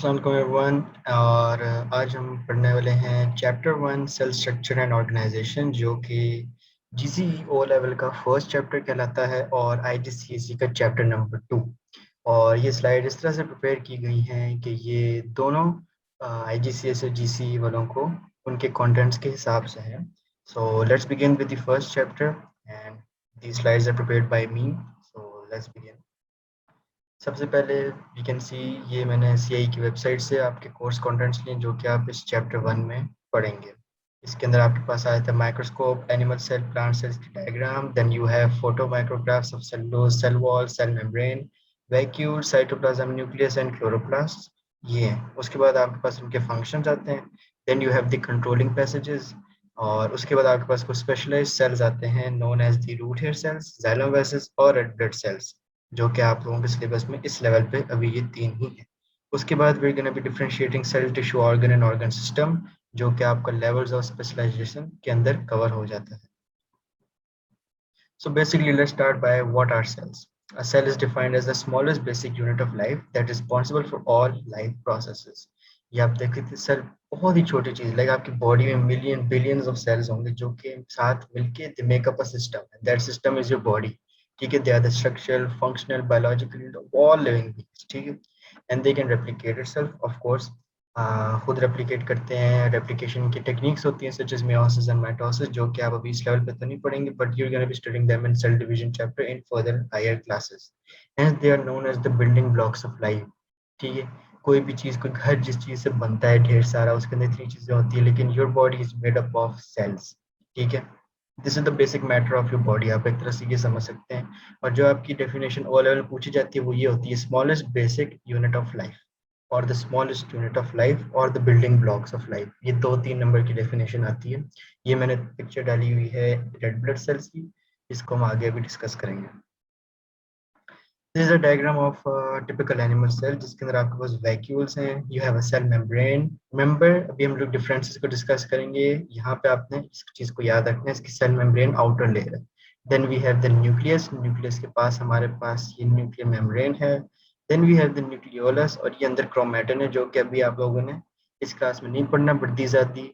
अस्सलाम वालेकुम एवरीवन। और आज हम पढ़ने वाले हैं chapter 1 cell structure and organisation, जो कि जीसीई ओ लेवल का फर्स्ट चैप्टर कहलाता है और आईजीसीएसई का चैप्टर नंबर 2। और ये स्लाइड इस तरह से प्रिपेयर की गई हैं कि ये दोनों आईजीसीएस और जीसीई वालों को उनके कंटेंट्स के हिसाब से हैं। So let's begin with the first chapter and these slides are prepared by me. So let's begin. सबसे पहले वी कैन सी ये मैंने सीआई की वेबसाइट से आपके कोर्स कंटेंट्स लिए जो कि आप इस चैप्टर 1 में पढ़ेंगे। इसके अंदर आपके पास आया था microscope, animal cell, plant cells की diagram, then you have photomicrographs of cellulose, cell wall, cell membrane, vacuole, cytoplasm, nucleus and chloroplast. ये हैं। उसके बाद आपके पास उनके फंक्शंस आते हैं। Then you have the controlling passages. और उसके बाद आपके पास कुछ स्पेशलाइज्ड सेल्स आते हैं known as the root hair cells, xylem वेसिस और रेड ब्लड सेल्स, जो कि आप लोगों के सिलेबस में इस लेवल पे अभी ये 3 ही है। उसके बाद we gonna be differentiating cell, tissue, organ and organ system, जो कि आपका लेवल्स ऑफ स्पेशलाइजेशन के अंदर कवर हो जाता है। So basically, let's start by what are cells. A cell is defined as the smallest basic unit of life that is responsible for all life processes. ये आप देखते थे सेल बहुत ही छोटी चीज, लाइक आपकी बॉडी में मिलियन बिलियंस ऑफ सेल्स होंगे जो कि साथ मिलके they make up a system, that system is your body. ठीक है, they are the structural, functional, biological, all living beings. ठीक है, and they can replicate itself of course. खुद रेप्लिकेट करते हैं। रेप्लिकेशन की टेक्निक्स होती हैं such as meiosis and mitosis, जो कि आप अभी इस लेवल पे तो नहीं पढ़ेंगे, but you are gonna be studying them in cell division chapter in further higher classes. Hence they are known as the building blocks of life. ठीक है, कोई भी चीज, कोई घर जिस चीज से बनता है ढेर सारा, उसके अंदर इतनी चीजें होती है, लेकिन your body is made up of cells. ठीक है, this is the basic matter of your body, आप एक तरह से ये समझ सकते हैं। और जो आपकी डेफिनेशन ओ लेवल पूछी जाती है वो ये होती है, smallest basic unit of life और the smallest unit of life और the building blocks of life. ये 2-3 नंबर की डेफिनेशन आती है। ये मैंने पिक्चर डाली हुई है रेड ब्लड सेल्स की, इसको हम आगे भी डिस्कस करेंगे। This is a diagram of typical animal cell, जिसके अंदर आपके पास वैक्यूल्स हैं। You have a cell membrane. Remember, अभी हम लोग डिफरेंसेस को डिस्कस करेंगे। यहाँ पे आपने इस चीज को याद रखना है, इसकी सेल मेम्ब्रेन आउटर लेयर है। Then we have the nucleus. Nucleus के पास हमारे पास ये न्यूक्लियर मेम्ब्रेन है। Then we have the nucleolus, और ये अंदर क्रोमैटिन है, जो कि अभी आप लोगों ने इस क्लास में नहीं पढ़ना, but these are the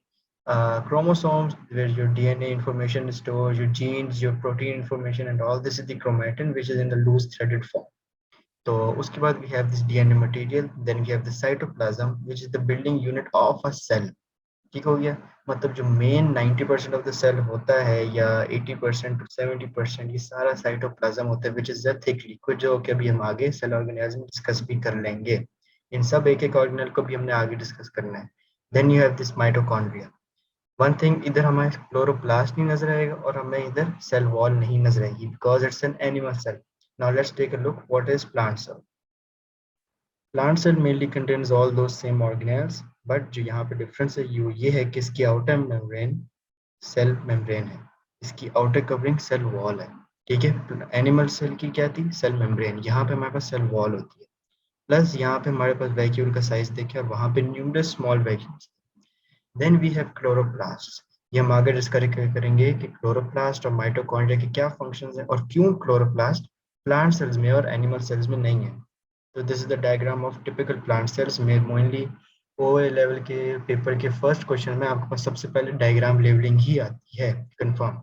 chromosomes where your DNA information is stored, your genes, your protein information, and all this is the chromatin, which is in the loose threaded form. तो उसके बाद we have this DNA material, then we have the cytoplasm which is the building unit of a cell. ठीक हो गया, मतलब जो main 90% of the cell होता है, या 80% to 70%, ये सारा साइटोप्लाज्म होता है, which is the thick liquid, जो कि अभी हम आगे सेल ऑर्गेनिज्म डिस्कस भी कर लेंगे। इन सब एक एक ऑर्गेनल को भी हमने आगे डिस्कस करना है। Then you have this mitochondria. One thing, इधर हमें क्लोरोप्लास्ट नहीं नजर आएगा और हमें इधर सेल वॉल नहीं नजर आएगी, because it's an animal cell. Now let's take a look what is plant cell. Plant cell mainly contains all though same organelles, but जो यहाँ पे डिफरेंस है ये है कि इसकी आउटर मेम्ब्रेन सेल मेम्ब्रेन है, इसकी आउटर कवरिंग सेल वॉल है। ठीक है, एनिमल सेल की क्या थी, सेल मेम्ब्रेन, यहाँ पे हमारे पास सेल वॉल होती है। प्लस यहाँ पे हमारे पास वैक्यूल का साइज देखे और वहाँ पे numerous small vacuoles. Then we have chloroplast. ये हम आगे डिस्कस करेंगे कि क्लोरोप्लास्ट और माइटोकॉन्ड्रिया के क्या फंक्शंस हैं और क्यों क्लोरोप्लास्ट प्लांट सेल्स में और एनिमल सेल्स में नहीं है। तो this is the diagram of typical plant cells में। मोइनली ओए लेवल के पेपर के फर्स्ट क्वेश्चन में आपके पास सबसे पहले डायग्राम लेवलिंग ही आती है कंफर्म,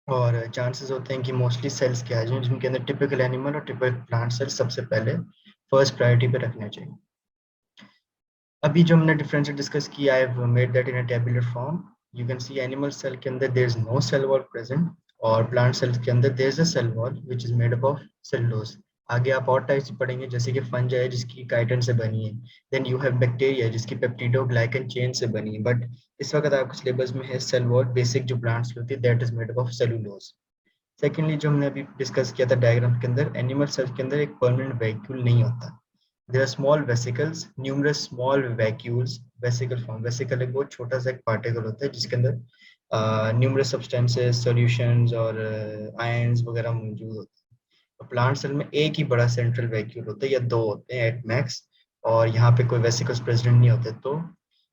और चांसेस होते हैं कि मोस्टली सेल्स के आ जाएं जिनके अंदर टिपिकल एनिमल और टिपिकल प्लांट सेल्स सबसे पहले फर्स्ट प्रायोरिटी पे रखने चाहिए। अभी जो हमने डिफरेंस डिस्कस किया, I have made that in a tabular form. You can see animal cell के अंदर there is no cell wall present, और प्लांट सेल के अंदर there is a cell wall which is made up of cellulose. आगे आप और types पढ़ेंगे, जैसे कि फंजाई है जिसकी काइटिन से बनी है। देन यू हैव बैक्टीरिया जिसकी पेप्टिडोग्लाइकन चेन से बनी है, बट इस वक्त आपके सिलेबस में है सेल वॉल बेसिक जो प्लांट्स होती है, that is made up of cellulose. Secondly, जो हमने अभी डिस्कस किया था डायग्राम के अंदर, एनिमल सेल के अंदर एक परमानेंट वैक्यूल नहीं होता। There are small vesicles, numerous small vacuoles, vesicle form। Vesicle एक बहुत छोटा सा एक पार्टिकल होता है जिसके अंदर न्यूमरस सब्सटेंसेस, सॉल्यूशंस और आयंस वगैरह मौजूद होते हैं। तो प्लांट सेल में एक ही बड़ा सेंट्रल वैक्यूल होता है या दो होते हैं एट मैक्स, और यहाँ पे कोई वेसिकल्स प्रेजेंट नहीं होते। तो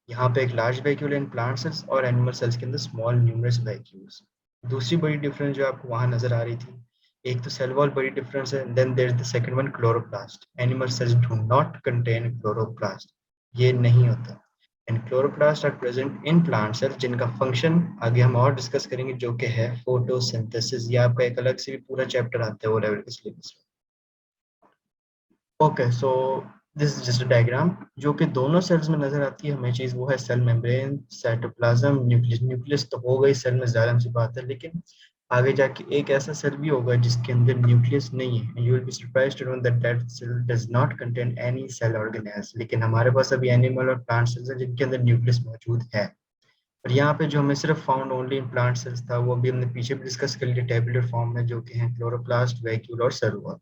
यहाँ पे एक लार्ज वैक्यूल इन प्लांट सेल्स और एनिमल सेल्स के अंदर स्मॉल न्यूमरस वैक्यूल्स। दूसरी बड़ी डिफरेंस जो आपको वहां नजर आ रही थी, एक तो सेल वॉल बड़ी डिफरेंस है, then there is the second one, chloroplast. Animal cells do not contain chloroplast. ये नहीं होता। And chloroplast are present in plant cells, जिनका फंक्शन आगे हम और डिस्कस करेंगे, जो कि है फोटोसिंथेसिस। ये आपका एक अलग से भी पूरा चैप्टर आता है वो लेवल के सिलेबस में। Okay, so this is just a diagram जो कि दोनों सेल्स में नजर आती है हमें चीज, वो है cell membrane, cytoplasm, nucleus. Nucleus तो हो गई सेल में, जाहिर सी बात है, लेकिन आगे जाके एक ऐसा सेल भी होगा जिसके अंदर न्यूक्लियस नहीं है। You will be surprised to know that that cell does not contain any cell organelles. लेकिन हमारे पास अभी एनिमल और प्लांट सेल्स हैं जिनके अंदर न्यूक्लियस मौजूद है। और यहाँ पे जो हमें सिर्फ found only in plant sales था, वो अभी हमने पीछे भी डिस्कस कर लिया टेबुलर फॉर्म में, जो कि हैं क्लोरोप्लास्ट, वैक्यूल और cell wall.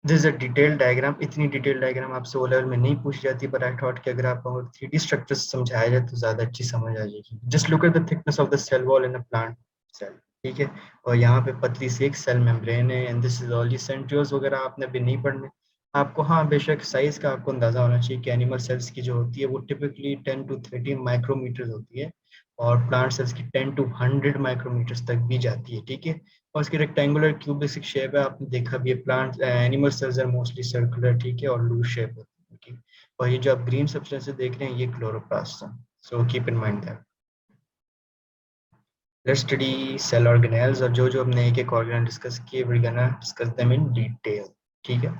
This is a detail diagram. इतनी डिटेल डायग्राम आपसे ओ लेवल में नहीं पूछी जाती, पर आई थॉट कि अगर आपको 3D स्ट्रक्चर समझाया जाए तो ज्यादा अच्छी समझ आ जाएगी। Just look at the thickness of the cell wall in a plant cell, ठीक है। और यहाँ पे पतली सी एक सेल मेम्ब्रेन है, एंड दिस इज ऑल। ये सेंट्रियोल्स वगैरह आपने भी नहीं पढ़ने आपको। हाँ, बेशक साइज का आपको अंदाजा होना चाहिए कि एनिमल सेल्स की जो होती है वो टिपिकली 10 to 30 माइक्रोमीटर होती है, और प्लांट सेल्स की 10 to 100 माइक्रोमीटर तक भी जाती है, ठीक है। और उसकी रेक्टेंगुलर क्यूबिक शेप है, आपने देखा भी है। Plant animal cells are mostly circular, ठीक है, और लूज शेप होती है उनकी। और ये जो आप ग्रीन सब्सटेंसेस देख रहे हैं ये क्लोरोप्लास्ट है। So keep in mind that. Let's study cell organelles, और जो जो हमने एक एक ऑर्गेनल डिस्कस किए, we gonna discuss them in detail, ठीक है।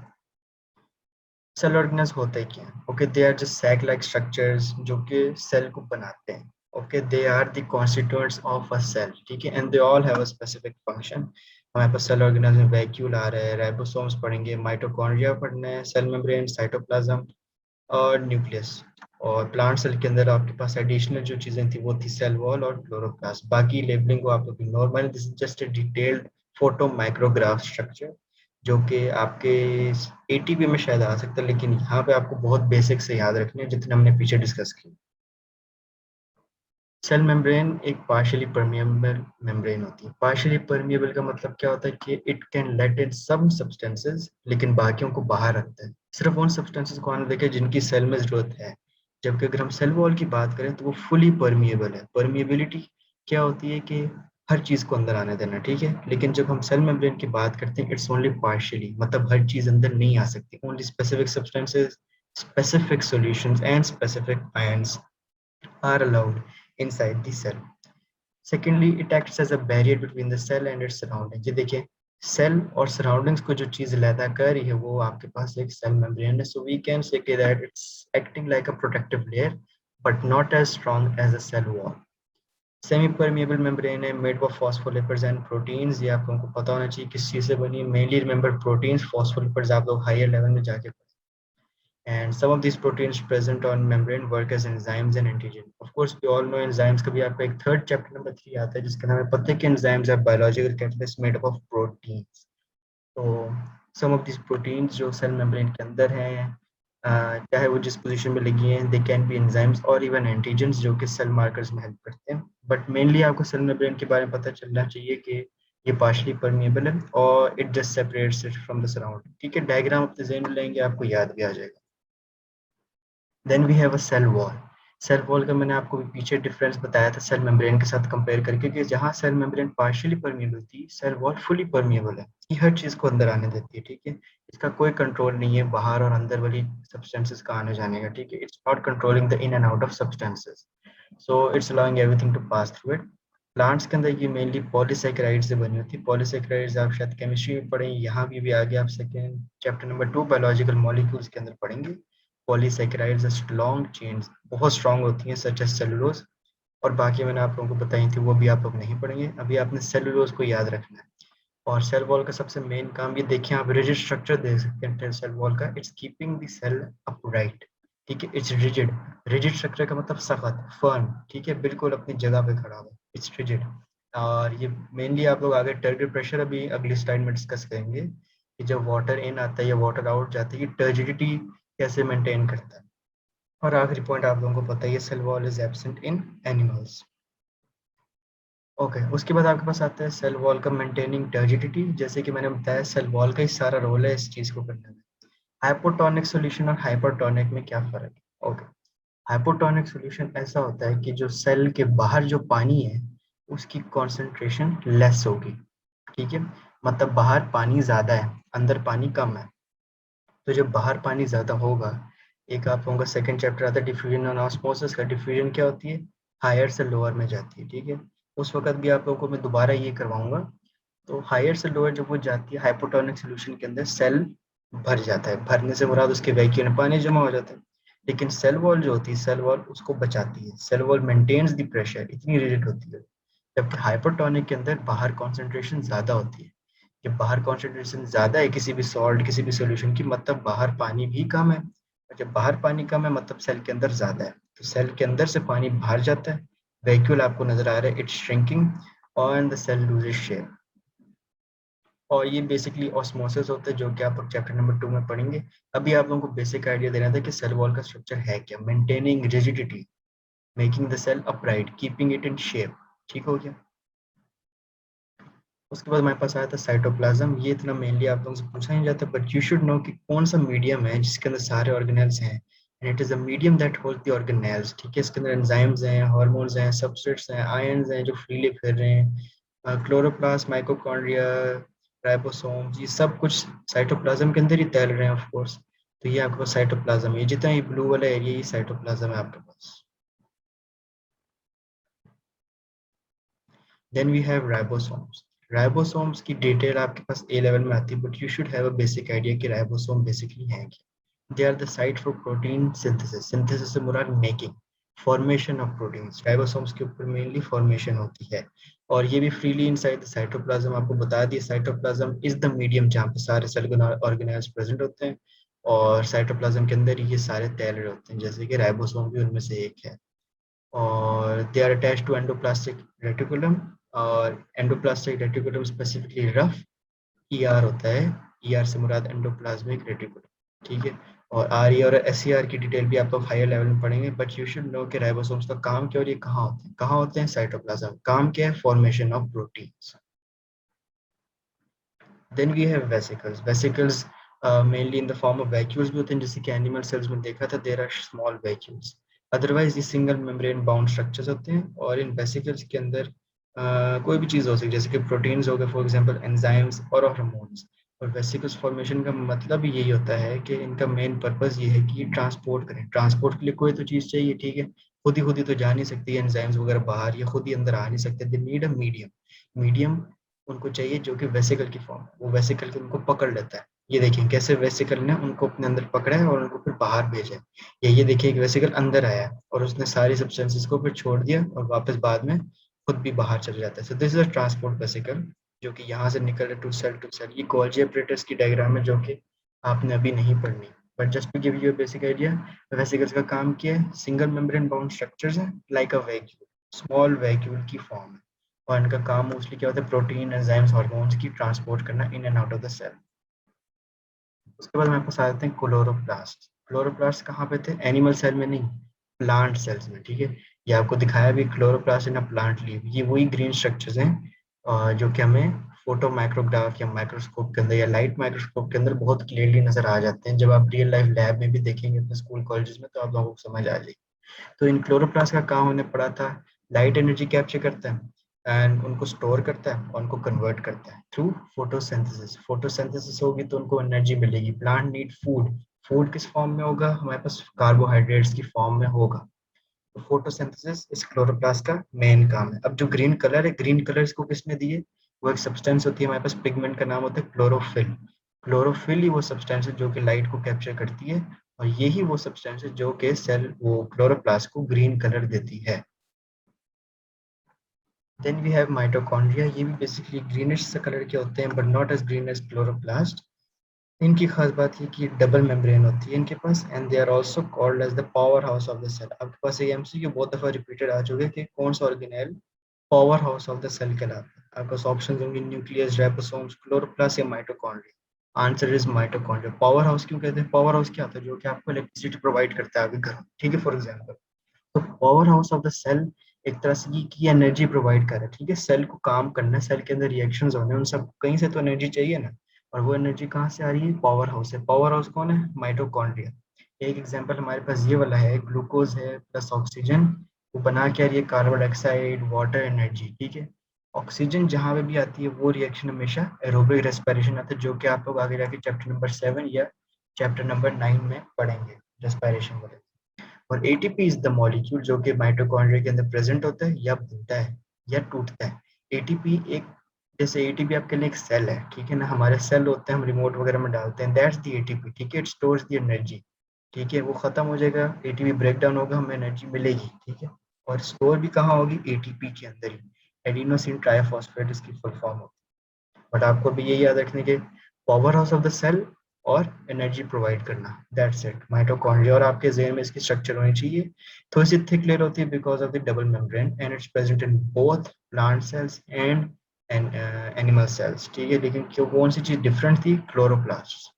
सेल ऑर्गेनेल्स होते क्या हैं? Okay, they are just sac like structures जो कि सेल को बनाते हैं। Okay, they are the constituents of a cell, ठीक है, and they all have a specific function. हमारे पास सेल ऑर्गेनेल्स में वैक्यूल आ रहा है, राइबोसोम्स पढ़ेंगे, माइटोकॉन्ड्रिया पढ़ना है, सेल मेम्ब्रेन, साइटोप्लाज्म और न्यूक्लियस। और प्लांट सेल के अंदर आपके पास एडिशनल जो चीजें थी वो थी सेल वॉल और क्लोरोप्लास्ट। बाकी लेबलिंग को आप लोग normal, this is just a detailed photo micrograph structure जो कि आपके एटीपी में शायद आ सकता है, लेकिन यहाँ पे आपको बहुत बेसिक से याद रखने हैं जितने हमने पीछे डिस्कस किए। सेल मेम्ब्रेन एक पार्शियली परमिएबल मेम्ब्रेन होती है। पार्शियली परमिएबल का मतलब क्या होता है कि it can let in some substances, लेकिन बाकियों को बाहर रखता है। सिर्फ उन सब्सटेंसेस को आने देखे जिनकी सेल में जरूरत है। जबकि अगर हम सेल वॉल की बात करें तो वो फुली परमिएबल है। परमिएबिलिटी क्या होती है कि हर चीज को अंदर आने देना, ठीक है। लेकिन जब हम सेल मेम्ब्रेन की बात करते हैं, इट्स ओनली पार्शियली, मतलब हर चीज अंदर नहीं आ सकती। Only specific substances, specific solutions and specific ions are allowed inside the cell. Secondly, it acts as a barrier between the cell and its surroundings. ये देखिए, सेल और सराउंडिंग्स को जो चीज लैदा कर रही है वो आपके पास एक सेल मेम्ब्रेन है। So we can say that it's acting like a protective layer but not as strong as a cell wall. Semi permeable membrane है, made of phospholipids and proteins. ये आप लोगों को पता होना चाहिए किस चीज से बनी है। मेनली रिमेंबर प्रोटीन्स, फॉस्फोलिपिड्स आप लोग हायर लेवल में जाके, and some of these proteins present on membrane work as enzymes and antigen. Of course, we all know enzymes का भी आपका एक थर्ड चैप्टर नंबर 3 आता है जिसका नाम है पता है कि enzymes are biological catalysts made up of proteins. तो some of these proteins जो सेल मेम्ब्रेन के अंदर हैं, चाहे वो जिस पोजीशन में लगी हैं, they can be enzymes और even antigens जो कि सेल मार्कर्स में हेल्प करते हैं। बट मेनली आपको सेल मेम्ब्रेन के बारे में पता चलना चाहिए कि ये पार्शली परमिएबल है और it just separates it from the surrounding, ठीक है। डायग्राम अपने ज़हन में लेंगे आपको याद भी आ जाएगा। Then we have a cell wall. Cell wall का मैंने आपको पीछे डिफरेंस बताया था सेल मेम्ब्रेन के साथ कंपेयर करके कि जहाँ सेल मेम्ब्रेन पार्शियली परमिएबल थी, सेल वॉल फुली परमिएबल है। ये हर चीज को अंदर आने देती है, ठीक है। इसका कोई कंट्रोल नहीं है बाहर और अंदर वाली सब्सटेंसेस का आने जाने का, ठीक है। It's not controlling the in and out of substances, so it's allowing everything to pass through it. Plants के अंदर ये मेनली पॉलीसेकेराइड से बनी होती है। पॉलीसेकेराइड्स आप शायद केमिस्ट्री में पढ़ें, यहाँ भी आगे आप second chapter number 2 biological molecules के अंदर पढ़ेंगे। पॉलीसेकेराइड्स लॉन्ग चेन्स बहुत स्ट्रांग होती हैं सच एज सेलुलोज, और बाकी मैंने आप लोगों को बताई थी वो भी आप लोग नहीं पढ़ेंगे। अभी आपने सेलुलोज को याद रखना है। और सेल वॉल का सबसे मेन काम, ये देखिए आप रिजिड स्ट्रक्चर देख सकते हैं सेल वॉल का। It's keeping the cell upright, ठीक है। It's rigid. रिजिड स्ट्रक्चर का मतलब सख्त, फर्म, ठीक है, बिल्कुल अपनी जगह पे खड़ा हुआ। It's rigid. और ये मेनली आप लोग आगे टर्गid प्रेशर अभी अगली स्लाइड में डिस्कस करेंगे कि जब वाटर इन आता है या वाटर आउट जाता है, ये टर्जिडिटी कैसे मेंटेन करता है। और आखिरी पॉइंट आप लोगों को पता है, cell wall is absent in animals. Okay, उसके बाद आपके पास आता है सेल वॉल का मेंटेनिंग टर्जिडिटी। जैसे कि मैंने बताया सेल वॉल का ही सारा रोल है इस चीज को करने में। हाइपोटोनिक सॉल्यूशन और हाइपरटोनिक में क्या फर्क है? ओके, हाइपोटोनिक सॉल्यूशन ऐसा होता है कि जो सेल के बाहर जो पानी है उसकी कॉन्सेंट्रेशन लेस होगी, ठीक है। मतलब बाहर पानी ज्यादा है, अंदर पानी कम है। तो जब बाहर पानी ज़्यादा होगा, एक आप लोगों का सेकंड चैप्टर आता है डिफ्यूजन और ऑस्मोसिस का। डिफ्यूजन क्या होती है, हायर से लोअर में जाती है, ठीक है। उस वक्त भी आप लोगों को मैं दोबारा ये करवाऊंगा। तो हायर से लोअर जब वो जाती है हाइपोटोनिक सोल्यूशन के अंदर, सेल भर जाता है। भरने से मुराद उसके वैक्यूम में पानी जमा हो जाता है। लेकिन सेल वॉल जो होती है, सेल वॉल उसको बचाती है। Cell wall maintains the pressure, इतनी रिजिड होती है। जबकि हाइपोटोनिक के अंदर बाहर कॉन्सेंट्रेशन ज़्यादा होती है। कि बाहर कॉन्सेंट्रेशन ज़्यादा है किसी भी सॉल्ट, किसी भी सॉल्यूशन की, मतलब बाहर पानी भी कम है। और जब बाहर पानी कम है मतलब सेल के अंदर ज़्यादा है। तो सेल के अंदर से पानी बाहर जाता है। वैक्यूल आपको नज़र आ रहा है, इट्स श्रिंकिंग और द सेल लूजेस शेप। और ये बेसिकली ऑस्मोसिस होता है, जो कि आप चैप्टर नंबर 2 में पढ़ेंगे। अभी आप लोगों को बेसिक आइडिया देना था कि सेल वॉल का स्ट्रक्चर है क्या। Maintaining rigidity, making the cell upright, keeping it in shape. ठीक हो गया। उसके बाद हमारे पास आया था साइटोप्लाज्म। ये इतना मेनली आप लोगों से पूछा नहीं जाता, बट यू शुड नो कि कौन सा मीडियम है जिसके अंदर सारे ऑर्गेनेल्स हैं। And it is a medium that hold the organelles, ठीक है। इसके अंदर एंजाइम्स हैं, हार्मोन्स हैं, सबस्ट्रेट्स हैं, आयंस हैं जो फ्रीली फिर रहे हैं। क्लोरोप्लास्ट, माइटोकॉन्ड्रिया, राइबोसोम्स, ये सब कुछ साइटोप्लाज्म के अंदर ही तैर रहे हैं ऑफ कोर्स। तो ये आपके पास साइटोप्लाज्म है। ये जितना ये ब्लू वाला एरिया, ये साइटोप्लाज्म है आपके पास। Then we have ribosomes. Ribosomes की डिटेल आपके पास ए लेवल में आती है, but you should have a basic idea कि राइबोसोम बेसिकली है क्या। They are the site for protein synthesis. Synthesis से मुराद making, formation of proteins. Ribosomes के ऊपर मेनली फॉर्मेशन होती है। और ये भी फ्रीली इनसाइड द साइटोप्लाज्म। आपको बता दिया, साइटोप्लाज्म इज द मीडियम जहाँ पे सारे सेल ऑर्गेनेल्स प्रेजेंट होते हैं। और साइटोप्लाज्म के अंदर ये सारे तैर रहे होते हैं, जैसे कि राइबोसोम भी उनमें से एक है। और they are attach to endoplastic reticulum. और endoplastic reticulum specifically rough ER होता है। ईआर से मुराद एंडोप्लाज्मिक रेटिकुलम, ठीक है। और आर ई और एस सी आर की डिटेल भी आप लोग हायर लेवल में पढ़ेंगे, बट यू शुड नो कि राइबोसोम्स का काम क्या और ये कहाँ होते हैं। कहाँ होते हैं, साइटोप्लाज्म। काम क्या है, formation of proteins. Then we have vesicles. Vesicles mainly in the form of vacuoles भी होते हैं, जैसे कि एनिमल सेल्स में देखा था, there are small vacuoles. Otherwise ये सिंगल मेम्ब्रेन बाउंड स्ट्रक्चर्स होते हैं। और इन वेसिकल्स के अंदर कोई भी चीज़ हो सकती है, जैसे कि प्रोटीन्स हो गए, फॉर एग्जांपल एंजाइम्स और हार्मोन्स। और वेसिकल्स फॉर्मेशन का मतलब ही यही होता है कि इनका मेन पर्पस ये है कि ट्रांसपोर्ट करें। ट्रांसपोर्ट के लिए कोई तो चीज़ चाहिए, ठीक है। खुद ही तो जा नहीं सकती है एंजाइम्स वगैरह बाहर, या खुद ही अंदर आ नहीं सकते। They need a medium. Medium उनको चाहिए जो कि वेसिकल की फॉर्म है। वो वेसिकल के उनको पकड़ लेता है। ये देखिए कैसे वेसिकल ने उनको अपने अंदर पकड़ा है और उनको फिर बाहर भेजा है। या ये देखिए कि वेसिकल अंदर आया है और उसने सारी सब्सटेंसेस को फिर छोड़ दिया और वापस बाद में खुद भी बाहर चले जाता है। So this is a transport vesicle, जो कि यहाँ से निकल रहा है टू सेल। ये गोल्जी apparatus की डायग्राम है, जो कि आपने अभी नहीं पढ़नी। But just to give you a basic idea, vesicles का काम क्या है, सिंगल मेम्ब्रेन बाउंड स्ट्रक्चर्स है, like a vacuole, small vacuole की फॉर्म है। और इनका काम मोस्टली क्या होता है, प्रोटीन, एंजाइम्स, हार्मोन्स की ट्रांसपोर्ट करना इन and out of the cell. उसके बाद हमारे पास आ जाते हैं क्लोरोप्लास्ट। क्लोरोप्लास्ट कहाँ पे थे, एनिमल सेल में नहीं, प्लांट सेल्स में, ठीक है। ये आपको दिखाया भी, chloroplast in a plant leaf. ये वही ग्रीन स्ट्रक्चर्स हैं जो कि हमें फोटो माइक्रोग्राफ या माइक्रोस्कोप के अंदर या लाइट माइक्रोस्कोप के अंदर बहुत क्लियरली नजर आ जाते हैं। जब आप रियल लाइफ लैब में भी देखेंगे अपने स्कूल कॉलेजेस में, तो आप लोगों को समझ आ जाएगी। तो इन क्लोरोप्लास्ट का काम हमने पढ़ा था, लाइट एनर्जी कैप्चर करता है एंड उनको स्टोर करता है और उनको कन्वर्ट करता है थ्रू फोटोसिंथेसिस। फोटोसिंथेसिस होगी तो उनको एनर्जी मिलेगी। Plant need food. फूड किस फॉर्म में होगा, हमारे पास कार्बोहाइड्रेट्स की फॉर्म में होगा। तो फोटोसिंथेसिस इस क्लोरोप्लास्ट का मेन काम है। अब जो ग्रीन कलर है, ग्रीन कलर इसको किसने दिए, वो एक सब्सटेंस होती है हमारे पास, पिगमेंट का नाम होता है क्लोरोफिल। क्लोरोफिल ही वो सब्सटेंस है जो कि लाइट को कैप्चर करती है। और यही वो सब्सटेंस है जो कि सेल, वो क्लोरोप्लास्ट को ग्रीन कलर देती है। Then we have mitochondria. ये भी बेसिकली ग्रीनिश से कलर के होते हैं, but not as green as chloroplast. इनकी खास बात ये कि डबल मेम्ब्रेन होती है इनके पास, and they are also called as the power house of the cell. आपके पास ये एमसीक्यू बहुत दफा रिपीटेड आ चुके हैं कि कौन सा organelle power house of the cell कहलाता है। आपके पास ऑप्शन होंगे, न्यूक्लियस, राइबोसोम्स, क्लोरोप्लास्ट या mitochondria. Answer is mitochondria. Power house क्यों कहते हैं, पावर हाउस क्या होता है, जो कि आपको इलेक्ट्रिसिटी प्रोवाइड करता है आपके घर में, ठीक है। फॉर एग्जाम्पल, तो power house of the cell एक तरह से ये की एनर्जी प्रोवाइड कर रहा है, ठीक है। सेल को काम करना है, सेल के अंदर रिएक्शंस होने हैं, उन सब कहीं से तो एनर्जी चाहिए ना। और वो एनर्जी कहाँ से आ रही है, पावर हाउस से। पावर हाउस कौन है, माइटोकॉन्ड्रिया। एक एग्जांपल हमारे पास ये वाला है, ग्लूकोज है प्लस ऑक्सीजन, वो बना के आ रही है कार्बन डाइऑक्साइड, वाटर, एनर्जी, ठीक है। ऑक्सीजन जहाँ पे भी आती है वो रिएक्शन हमेशा एरोबिक रेस्पिरेशन आता है, जो कि आप लोग आगे जाके चैप्टर नंबर 7 या चैप्टर नंबर 9 में पढ़ेंगे रेस्पिरेशन वाले। और एटीपी इज द मॉलिक्यूल जो कि माइटोकॉन्ड्रिया के अंदर प्रेजेंट होता है या बनता है या टूटता है। एटीपी एक, जैसे एटीपी आपके लिए एक सेल है, ठीक है ना, हमारे सेल होते हैं, हम रिमोट वगैरह में डालते हैं, दैट्स द एटीपी, ठीक है, इट स्टोर्स द एनर्जी, ठीक है, वो खत्म हो जाएगा, एटीपी ब्रेक डाउन होगा, हमें एनर्जी मिलेगी, ठीक है। और स्टोर भी कहाँ होगी, एटीपी के अंदर ही, एडिनोसिन ट्राइफॉस्फेट इसकी फुल फॉर्म होती है। बट आपको भी ये याद रखने के, power house of the cell और एनर्जी प्रोवाइड करना, दैट्स इट माइटोकॉन्ड्रिया। और आपके ज़हन में इसकी स्ट्रक्चर होनी चाहिए, थोड़ी सी थिक लेयर होती है because of the double membrane and it's present in both plant cells and animal cells, ठीक है। लेकिन क्यों, कौन सी चीज डिफरेंट थी, chloroplast.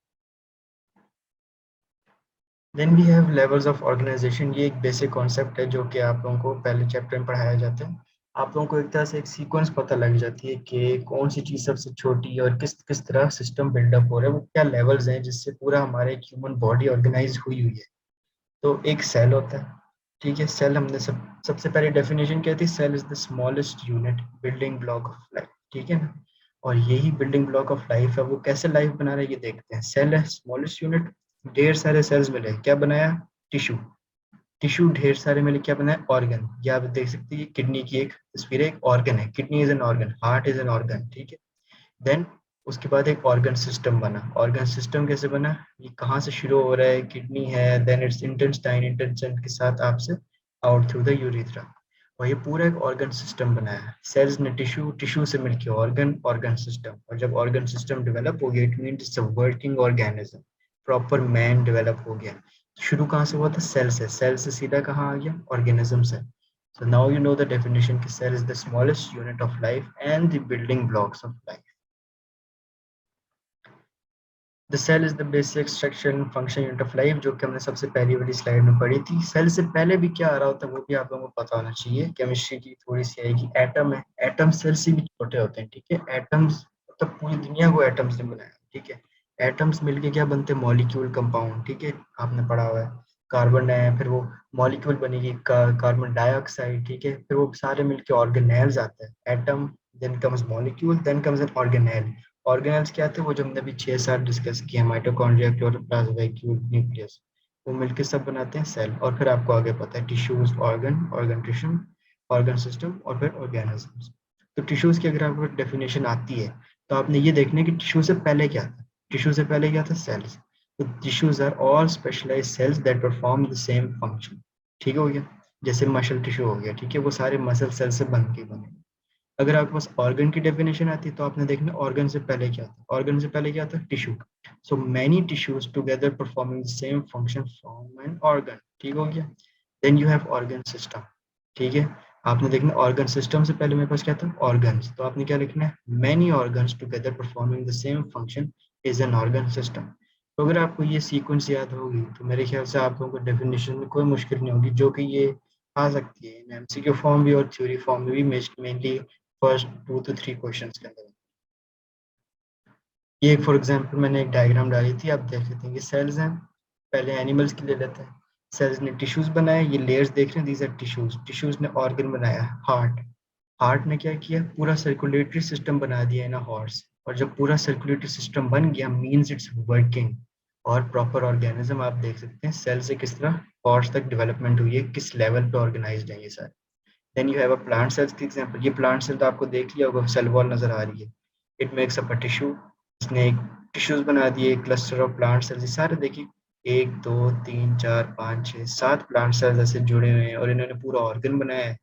Then we have levels of organisation, ये एक बेसिक कॉन्सेप्ट है जो कि आप लोगों को पहले चैप्टर में पढ़ाया जाता है। आप लोगों को एक तरह से एक सीक्वेंस पता लग जाती है कि कौन सी चीज़ सबसे छोटी है और किस किस तरह सिस्टम बिल्डअप हो रहा है, वो क्या लेवल्स हैं जिससे पूरा हमारे एक ह्यूमन बॉडी ऑर्गेनाइज हुई हुई है। तो एक सेल होता है, ठीक है, सेल हमने सबसे पहले डेफिनेशन क्या थी, cell is the smallest unit building block of life, ठीक है ना। और यही बिल्डिंग ब्लॉक ऑफ लाइफ है, वो कैसे लाइफ बना रहा है ये देखते हैं। सेल है स्मॉलेस्ट यूनिट, ढेर सारे सेल्स मिले, क्या बनाया, टिश्यू। टिश्यू ढेर सारे मिले, क्या बनाया, ऑर्गन। ये आप देख सकते हैं, किडनी की एक तस्वीर है, एक ऑर्गन है, kidney is an organ, heart is an organ, ठीक है। देन उसके बाद एक ऑर्गन सिस्टम बना। ऑर्गन सिस्टम कैसे बना, ये कहाँ से शुरू हो रहा है, किडनी है, देन इट्स इंटेस्टाइन, इंटेस्टाइन के साथ आपसे आउट थ्रू द यूरिथ्रा, और ये पूरा एक ऑर्गन सिस्टम बनाया है। सेल्स ने टिश्यू, टिश्यू से मिलकर ऑर्गन, ऑर्गन सिस्टम, और जब ऑर्गन सिस्टम डेवलप हो गया it mean it's a working organism, proper man develop हो गया। शुरू कहाँ से हुआ था, सेल से, सेल से सीधा कहाँ आ गया, ऑर्गेनिज्म से। So now you know the definition कि cell is the smallest unit of life and the building blocks of life. The cell is the basic structure function unit of life, जो कि हमने सबसे पहली वाली स्लाइड में पढ़ी थी। सेल से पहले भी क्या आ रहा होता है वो भी आप लोगों को पता होना चाहिए, केमिस्ट्री की थोड़ी सी आएगी। एटम है, एटम सेल से भी छोटे होते हैं, ठीक है। एटम्स मतलब पूरी दुनिया को एटम्स ने बनाया, ठीक है। एटम्स मिलके क्या बनते हैं, मॉलिक्यूल, कंपाउंड, ठीक है, आपने पढ़ा हुआ है। कार्बन है, फिर वो मॉलिक्यूल बनेगी, कार्बन डाइऑक्साइड, ठीक है, फिर वो सारे मिलके ऑर्गेनेल्स आते हैं, atom, then comes molecule, then comes an organelle. Organelles क्या थे, वो जो हमने अभी 6-7 डिस्कस किया, माइटोकॉन्ड्रिया, क्लोरोप्लास्ट, वैक्यूल, न्यूक्लियस, वो मिलके सब बनाते हैं सेल। और फिर आपको आगे पता है tissues, organ, organ tissue, organ system, और फिर ऑर्गेनिजम्स। तो टिश्यूज की अगर आपको डेफिनेशन आती है तो आपने ये देखना है कि टिश्यू से पहले क्या था। टिश्यू से पहले क्या था, सेल्स। तो tissues are all specialised cells that perform the same function, ठीक हो गया। जैसे मसल टिश्यू हो गया, ठीक है, वो सारे मसल सेल से बन के बने। अगर आपके पास ऑर्गन की डेफिनेशन आती है तो आपने देखना ऑर्गन से पहले क्या था, ऑर्गन से पहले क्या था, tissue. So many tissues together performing the same function form an organ, ठीक हो गया। Then you have organ system, ठीक है। आपने देखना ऑर्गन सिस्टम से पहले मेरे पास क्या था, ऑर्गन्स, तो आपने क्या लिखना है, many organs together performing the same function is an organ system. तो अगर आपको ये सीक्वेंस याद होगी तो मेरे ख्याल से आप लोगों को डेफिनेशन में कोई मुश्किल नहीं होगी, जो कि ये आ सकती है एमसीक्यू फॉर्म भी और थ्योरी फॉर्म में भी, मेनली फर्स्ट 2 to 3 क्वेश्चंस के अंदर। ये फॉर एग्जांपल मैंने एक डायग्राम डाली थी, आप देख लेते हैं कि सेल्स हैं, पहले एनिमल्स के ले लेते हैं। सेल्स ने टिश्यूज बनाए, ये लेयर्स देख रहे हैं, दीज आर टिश्यूज। टिश्यूज ने ऑर्गन बनाया, हार्ट। हार्ट ने क्या किया, पूरा सर्कुलेटरी सिस्टम बना दिया इन हॉर्स। और जब पूरा सर्कुलेटरी सिस्टम बन गया मींस इट्स वर्किंग। और प्रॉपर ऑर्गेनिज्म आप देख सकते हैं सेल से किस तरह हॉर्स तक डेवलपमेंट हुई है, किस लेवल पे ऑर्गेनाइज्ड है ये सारे। Then you have a plant cells की एग्जांपल, ये प्लांट सेल तो आपको देख लिया होगा, सेल वॉल नजर आ रही है, it makes up a tissue. इसने एक टिश्यूज बना दिए, क्लस्टर ऑफ प्लांट सेल्स, ये सारे देखिए 1 2 3 4 5 6 7 प्लांट सेल्स ऐसे जुड़े हुए हैं और इन्होंने पूरा ऑर्गन बनाया है।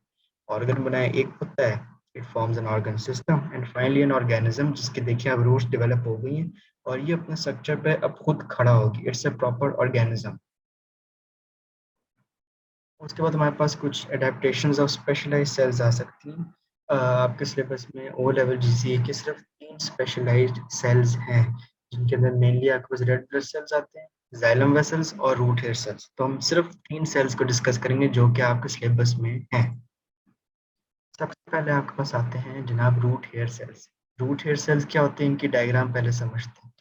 ऑर्गन बनाया एक पत्ता है, it forms an organ system and finally an organism, जिसके देखिए अब रूट्स डेवलप हो गई हैं और ये अपने स्ट्रक्चर पे अब खुद खड़ा होगी, इट्स अ प्रॉपर ऑर्गेनिज्म। उसके बाद हमारे पास कुछ एडेप्टेशंस ऑफ स्पेशलाइज्ड सेल्स आ सकती हैं। आपके सिलेबस में ओ लेवल जीसीए के सिर्फ 3 स्पेशलाइज्ड सेल्स हैं, जिनके अंदर मेनली आपके पास रेड ब्लड सेल्स आते हैं, जाइलम वेसल्स और रूट हेयर सेल्स। तो हम सिर्फ 3 सेल्स को डिस्कस करेंगे जो कि आपके सिलेबस में हैं। सबसे पहले आपके पास आते हैं जनाब root hair cells. Root hair cells क्या होते हैं, इनकी डायग्राम पहले समझते हैं।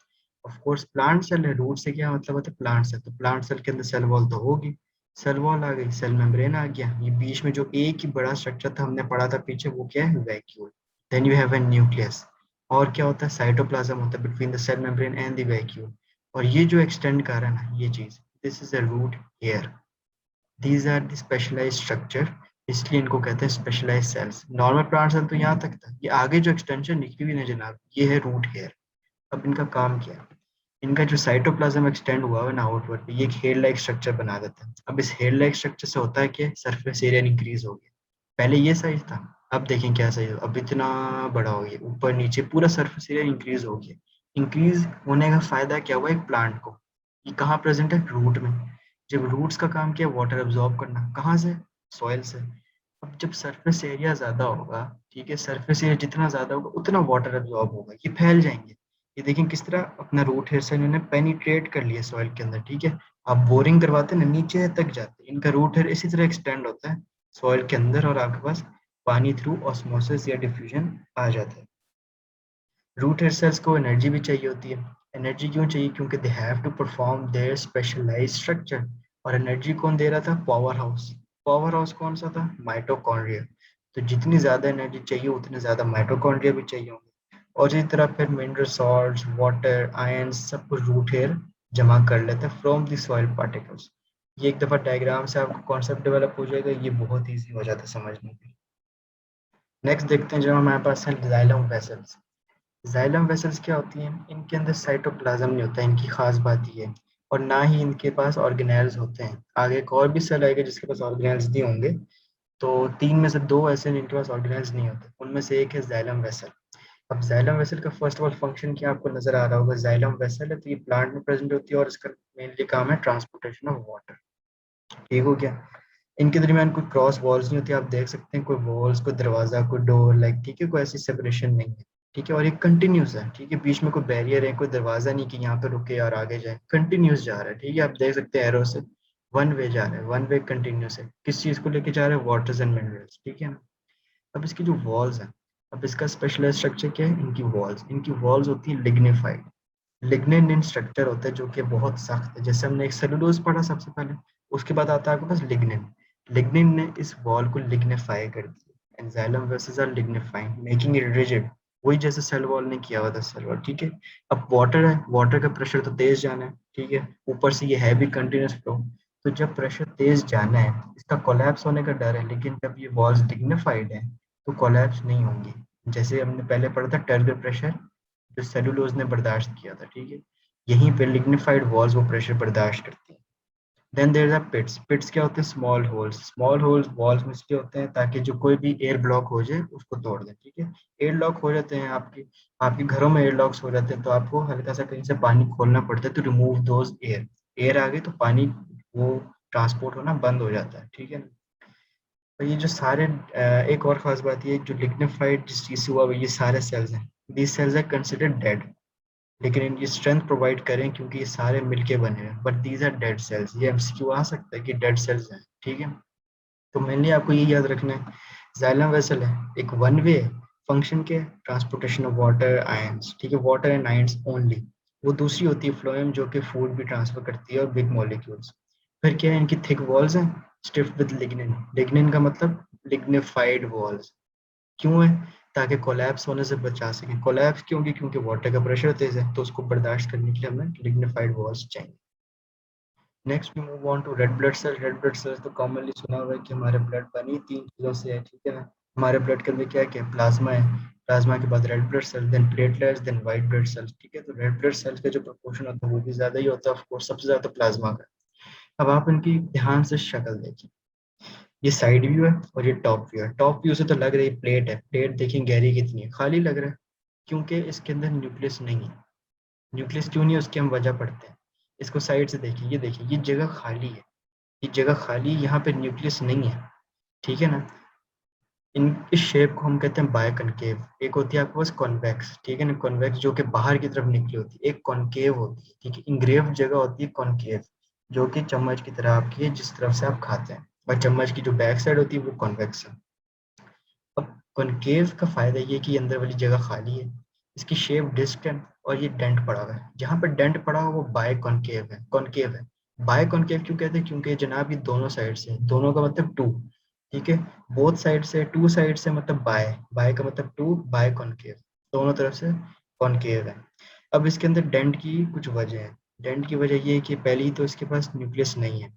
ऑफ कोर्स प्लांट सेल है, रूट से क्या मतलब होता है, प्लांट सेल, तो प्लांट सेल के अंदर सेल वॉल तो होगी, सेल वॉल आ गई, सेल मेम्ब्रेन आ गया, ये बीच में जो एक ही बड़ा स्ट्रक्चर था हमने पढ़ा था पीछे, वो क्या है, vacuole. Then you have a nucleus. और क्या होता है, साइटोप्लाज्म होता है between the cell membrane and the vacuole. और ये जो एक्सटेंड कर रहा है ना, ये चीज, this is a root hair, these are the specialise structure, इसलिए इनको कहते हैं specialise cells. Normal plant cell तो यहाँ तक था, ये आगे जो एक्सटेंशन निकली हुई है जनाब, ये है रूट हेयर। अब इनका काम क्या है? इनका जो साइटोप्लाज्म एक्सटेंड हुआ है ना आउटवर्ड पे, ये एक हेयर लाइक स्ट्रक्चर बना देता है। अब इस हेयर लाइक स्ट्रक्चर से होता है कि सरफेस एरिया इंक्रीज हो गया। पहले ये साइज था, अब देखें क्या साइज हो, अब इतना बड़ा हो गया, ऊपर नीचे पूरा सरफेस एरिया इंक्रीज हो गया। इंक्रीज होने का फायदा क्या हुआ एक प्लांट को? ये कहाँ प्रेजेंट है? रूट में। जब रूट्स का काम किया वाटर एब्जॉर्ब करना, कहाँ से? सॉइल से। अब जब सरफेस एरिया ज्यादा होगा, ठीक है, सरफेस एरिया जितना ज्यादा होगा उतना वाटर एब्जॉर्ब होगा, ये फैल जाएंगे। ये देखें किस तरह अपना रूट हेयर से इन्होंने पेनिट्रेट कर लिया सॉइल के अंदर, ठीक है। आप बोरिंग करवाते हैं ना, नीचे तक जाते हैं, इनका रूट हेयर इसी तरह एक्सटेंड होता है सॉइल के अंदर, और आपके पास पानी थ्रू ऑस्मोसिस या डिफ्यूजन आ जाता है। रूट हेयर सेल्स को एनर्जी भी चाहिए होती है। एनर्जी क्यों चाहिए? क्योंकि they have to perform their specialised structure. और एनर्जी कौन दे रहा था? Power house. पावर हाउस कौन सा था? माइटोकॉन्ड्रिया। तो जितनी ज्यादा एनर्जी चाहिए उतने ज्यादा माइटोकॉन्ड्रिया भी चाहिए होंगे। और इसी तरह फिर मिनरल सॉल्ट्स, वाटर, आयंस, सब कुछ रूट हेयर जमा कर लेते हैं फ्रॉम द सॉइल पार्टिकल्स। ये एक दफा डायग्राम से आपको कॉन्सेप्ट डेवलप हो जाएगा, ये बहुत ईजी हो जाता है समझने के लिए। नेक्स्ट देखते हैं जो हमारे पास है जाइलम वेसल्स। जाइलम वेसल्स क्या होती हैं? इनके अंदर साइटोप्लाज्म नहीं होता है, इनकी खास बात ये है। और ना ही इनके पास ऑर्गेनेल्स होते हैं। आगे एक और भी सेल आएगा जिसके पास ऑर्गेनेल्स नहीं होंगे। तो तीन में से दो ऐसे हैं जिनके पास ऑर्गेनेल्स नहीं होते, उनमें से एक है जाइलम वेसल। अब जाइलम वेसल का फर्स्ट ऑफ ऑल फंक्शन क्या आपको नजर आ रहा होगा? जाइलम वेसल है तो ये प्लांट में प्रेजेंट होती है और इसका मेनली काम है ट्रांसपोर्टेशन ऑफ वाटर। ठीक हो गया? इनके दरमियान कोई क्रॉस वॉल्स नहीं होती, आप देख सकते हैं कोई वॉल्स, कोई दरवाजा, कोई डोर, लाइक, ठीक है, कोई ऐसी सेपरेशन नहीं है। ठीक है, और ये कंटिन्यूस है, ठीक है, बीच में कोई बैरियर है, कोई दरवाजा नहीं कि यहाँ पे रुके और आगे जाए, कंटिन्यूस जा रहा है। ठीक है, आप देख सकते हैं एरो से वन वे जा रहा है, वन वे कंटिन्यूस है। किस चीज को लेके जा रहा है? वाटर्स एंड मिनरल्स, ठीक है ना। अब इसकी जो वॉल्स है, अब इसका स्पेशलाइज स्ट्रक्चर क्या है? इनकी वॉल्स होती है लिग्निफाइड। लिग्निन इन स्ट्रक्चर होता है जो कि बहुत सख्त है, जैसे हमने एक सेलुलोज पढ़ा सबसे पहले, उसके बाद आता है आपके पास लिग्निन। लिग्निन ने इस वॉल को लिग्निफाई कर दिया, and xylem vessels are lignifying making it rigid. वही जैसे सेल वॉल ने किया हुआ था, सेल वॉल, ठीक है। अब वाटर है, वाटर का प्रेशर तो तेज जाना है, ठीक है, ऊपर से ये है भी कंटिन्यूस फ्लो। तो जब प्रेशर तेज जाना है, इसका कोलैप्स होने का डर है, लेकिन जब ये वॉल्स डिग्निफाइड है तो कोलैप्स नहीं होंगी। जैसे हमने पहले पढ़ा था टर्गर प्रेशर, जो सेलुलोज ने बर्दाश्त किया था, ठीक है, यहीं पे लिग्निफाइड वॉल्स वो प्रेशर बर्दाश्त करती हैं। Then there are pits. Pits क्या होते हैं? Small holes. Small holes walls में इसलिए होते हैं ताकि जो कोई भी एयर ब्लॉक हो जाए उसको तोड़ दें, ठीक है। एयर लॉक हो जाते हैं आपके, आपके घरों में एयर लॉक्स हो जाते हैं, तो आपको हल्का सा कहीं से पानी खोलना पड़ता है to remove those air. Air आ गई तो पानी वो ट्रांसपोर्ट होना बंद हो जाता है, ठीक है ना। तो ये जो सारे एक और खास बात ये, जो लिग्निफाइड जिस चीज से हुआ ये सारे सेल्स हैं, these cells are considered dead. लेकिन इनकी स्ट्रेंथ प्रोवाइड करें क्योंकि ये सारे मिलके बने हैं, but these are dead cells. ये एमसीक्यू आ सकता है कि डेड सेल्स हैं, ठीक है। तो मेनली आपको ये याद रखना है, जाइलम वेसल है एक वन वे फंक्शन के ट्रांसपोर्टेशन ऑफ वाटर आयंस, ठीक है, वाटर एंड आयंस ओनली। वो दूसरी होती है फ्लोएम जो कि फूड भी ट्रांसफर करती है और बिग मॉलिक्यूल्स। फिर क्या है? इनकी थिक वॉल्स हैं स्टिफ विद लिग्निन। लिग्निन का मतलब लिग्निफाइड वॉल्स। क्यों है? ताकि कोलैप्स होने से बचा सकें। कोलैप्स क्यों होगी? क्योंकि वाटर का प्रेशर तेज है, तो उसको बर्दाश्त करने के लिए हमें लिग्निफाइड वॉल्स चाहिए। Next we move on to red blood cell. Red blood cells तो कॉमनली सुना हुआ है कि हमारे ब्लड बनी तीन चीजों से है, ठीक है ना। हमारे ब्लड के अंदर क्या क्या है? प्लाज्मा है, प्लाज्मा के बाद red blood cell, then platelets, then white blood cells, ठीक है। तो रेड ब्लड सेल्स का जो प्रोपोर्शन होता है वो भी ज्यादा ही होता है, ऑफ कोर्स सबसे ज्यादा प्लाज्मा का। अब आप इनकी ध्यान से शक्ल देखिए, ये साइड व्यू है और ये टॉप व्यू है। टॉप व्यू से तो लग रही है प्लेट है, प्लेट देखिए गहरी कितनी है, खाली लग रहा है क्योंकि इसके अंदर न्यूक्लियस नहीं है। न्यूक्लियस क्यों नहीं है उसकी हम वजह पढ़ते हैं। इसको साइड से देखिए ये जगह खाली है, ये जगह खाली है, यहाँ पे न्यूक्लियस नहीं है, ठीक है ना। इन इस शेप को हम कहते हैं बायकनकेव। एक होती है आपके पास कॉन्वेक्स, ठीक है ना, कॉन्वेक्स जो कि बाहर की तरफ निकली होती है, एक कॉनकेव होती है, ठीक है, इंग्रेव जगह होती है कॉनकेव, जो कि चम्मच की तरह आपकी है जिस तरफ से आप खाते हैं, और चम्मच की जो बैक साइड होती है वो कॉन्वेक्स है। अब कॉनकेव का फायदा ये है कि अंदर वाली जगह खाली है, इसकी शेप डिस्क है, और ये डेंट पड़ा हुआ है, जहाँ पर डेंट पड़ा हुआ वो बाय कॉनकेव है, कॉनकेव है। बाय कॉनकेव क्यों कहते हैं? क्योंकि जनाब ये दोनों साइड से, दोनों का मतलब टू, ठीक है, बोथ साइड से, टू साइड से मतलब बाय, बाय का मतलब टू, बाय कॉनकेव, दोनों तरफ से कॉनकेव है। अब इसके अंदर डेंट की कुछ वजह है। डेंट की वजह ये है कि पहली तो इसके पास न्यूक्लियस नहीं है,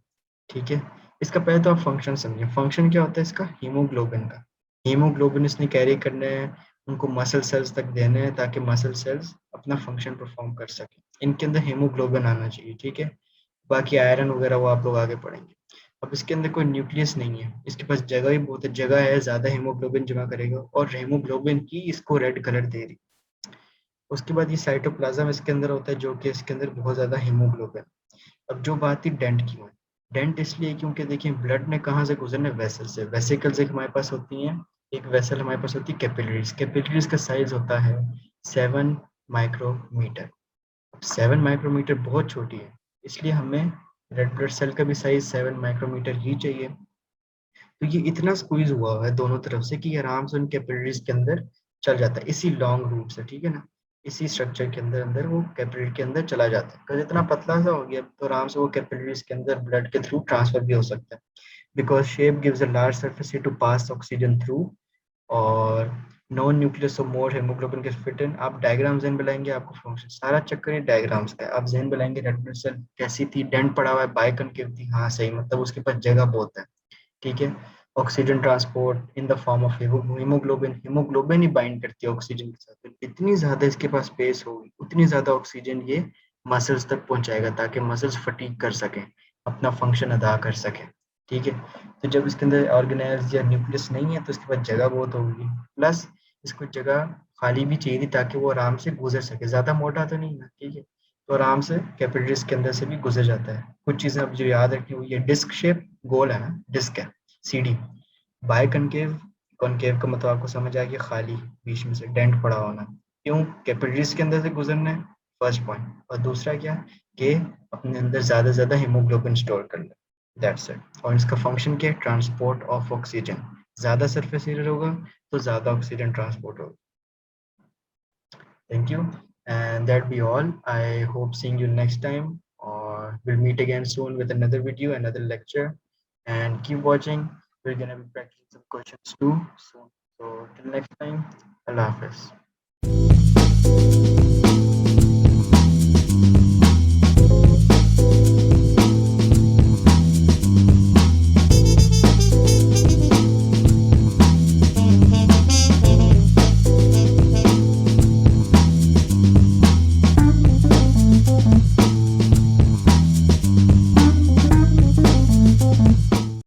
ठीक है। इसका पहले तो आप फंक्शन समझिए। फंक्शन क्या होता है इसका? हीमोग्लोबिन का। हीमोग्लोबिन इसने कैरी करने हैं, उनको मसल सेल्स तक देने हैं ताकि मसल सेल्स अपना फंक्शन परफॉर्म कर सके। इनके अंदर हीमोग्लोबिन आना चाहिए, ठीक है। बाकी आयरन वगैरह वो आप लोग आगे पढ़ेंगे। अब इसके अंदर कोई न्यूक्लियस नहीं है, इसके पास जगह ही बहुत है, जगह है ज़्यादा, हीमोग्लोबिन जमा करेगा और हीमोग्लोबिन ही इसको रेड कलर दे रही। उसके बाद ये साइटोप्लाज्म इसके अंदर होता है जो कि इसके अंदर बहुत ज़्यादा हीमोग्लोबिन। अब जो बात थी डेंट की, हुई डेंट इसलिए क्योंकि देखिए ब्लड ने कहाँ से गुजरना है? वेसल से। वेसिकल्स एक हमारे पास होती हैं, एक वेसल हमारे पास होती है कैपिलरीज। कैपिलरीज का साइज होता है 7 माइक्रोमीटर। 7 माइक्रोमीटर बहुत छोटी है, इसलिए हमें रेड ब्लड सेल का भी साइज 7 माइक्रोमीटर ही चाहिए। तो ये इतना स्क्वीज हुआ है दोनों तरफ से कि ये आराम से उन कैपिलरीज के अंदर चल जाता है, इसी लॉन्ग रूट से, ठीक है ना। इसी स्ट्रक्चर के अंदर अंदर वो कैपिलरी के अंदर चला जाता है। अगर इतना पतला सा हो गया तो आराम से वो कैपिलरीज के अंदर ब्लड के थ्रू ट्रांसफर भी हो सकता है, because shape gives a large surface to pass oxygen through. और non nucleus of more haemoglobin के फिट इन। आप डायग्राम जहन बनाएंगे, आपको फंक्शन सारा चक्कर ही डायग्राम्स का है। आप जहन बनाएंगे रेड ब्लड सेल कैसी थी, डेंट पड़ा हुआ है, बाइकनकेव थी, हाँ सही, मतलब उसके पास जगह बहुत है, ठीक है। Oxygen transport in the form of haemoglobin. Haemoglobin he bind करती है ऑक्सीजन के साथ। तो जितनी ज्यादा इसके पास स्पेस होगी उतनी ज्यादा ऑक्सीजन ये मसल्स तक पहुंचाएगा ताकि मसल्स फटीग कर सकें, अपना फंक्शन अदा कर सकें, ठीक है। तो जब इसके अंदर ऑर्गेनेल्स या न्यूक्लियस नहीं है तो इसके पास जगह बहुत होगी, प्लस इसको जगह खाली भी चाहिए थी ताकि वो आराम से गुजर सके। ज्यादा मोटा तो नहीं ना, ठीक है। तो आराम से कैपिलरीज के अंदर से भी गुजर जाता है। कुछ चीजें अब जो याद रखनी हुई है, डिस्क शेप गोल है ना, डिस्क है, सीडी। बाय कनकेव, कॉनकेव का मतलब आपको समझ आ गया, खाली, बीच में से डेंट पड़ा होना। क्यों? कैपिलरीज के अंदर से गुजरना है, फर्स्ट पॉइंट। और दूसरा क्या कि अपने अंदर ज्यादा से ज्यादा हीमोग्लोबिन स्टोर कर ले, दैट्स इट। और इसका फंक्शन क्या है? Transport of oxygen. ज्यादा सरफेस एरिया होगा तो ज्यादा ऑक्सीजन ट्रांसपोर्ट होगा। Thank you. And that be all. I hope seeing you next time, or we'll meet again soon with another video, another lecture. And keep watching. We're gonna be practicing some questions too soon. So till next time, Allah Hafiz.